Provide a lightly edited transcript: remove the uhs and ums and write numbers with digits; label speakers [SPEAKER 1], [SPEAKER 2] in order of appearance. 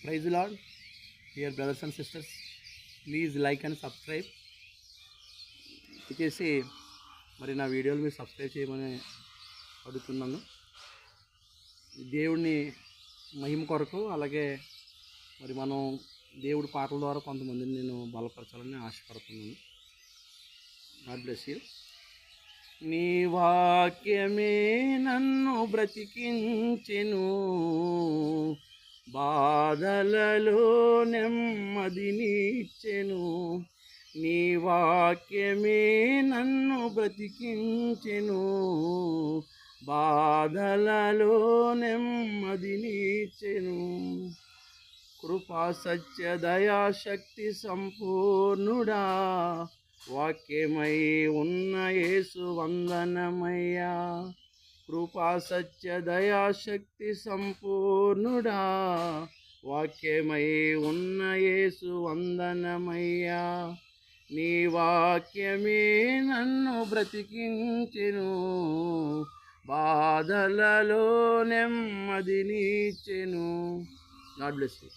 [SPEAKER 1] Praise the Lord, dear brothers and sisters. Please like and subscribe. దయచేసి మరి నా వీడియోలు మీరు సబ్స్క్రైబ్ చేయమని అడుగుతున్నాను. దేవుడిని మహిమ కొరకు, అలాగే మరి మనం దేవుడి పాటల ద్వారా కొంతమందిని నేను బలపరచాలని ఆశపడుతున్నాను. God bless you. నీ వాక్యమే నన్ను బ్రతికించెను, బాధలలో నెమ్మదినిచ్చెను. నీ వాక్యమే నన్ను బ్రతికించెను, బాధలలో నెమ్మదినిచ్చెను. కృపా సత్య దయాశక్తి సంపూర్ణుడా, వాక్యమై ఉన్న యేసు వందనమయ్యా. కృపా సత్య దయాశక్తి సంపూర్ణుడా, వాక్యమై ఉన్న యేసు వందనమయ్యా. నీ వాక్యమే నన్ను బ్రతికించెను, బాధలలో నెమ్మదినిచ్చెను. God bless you.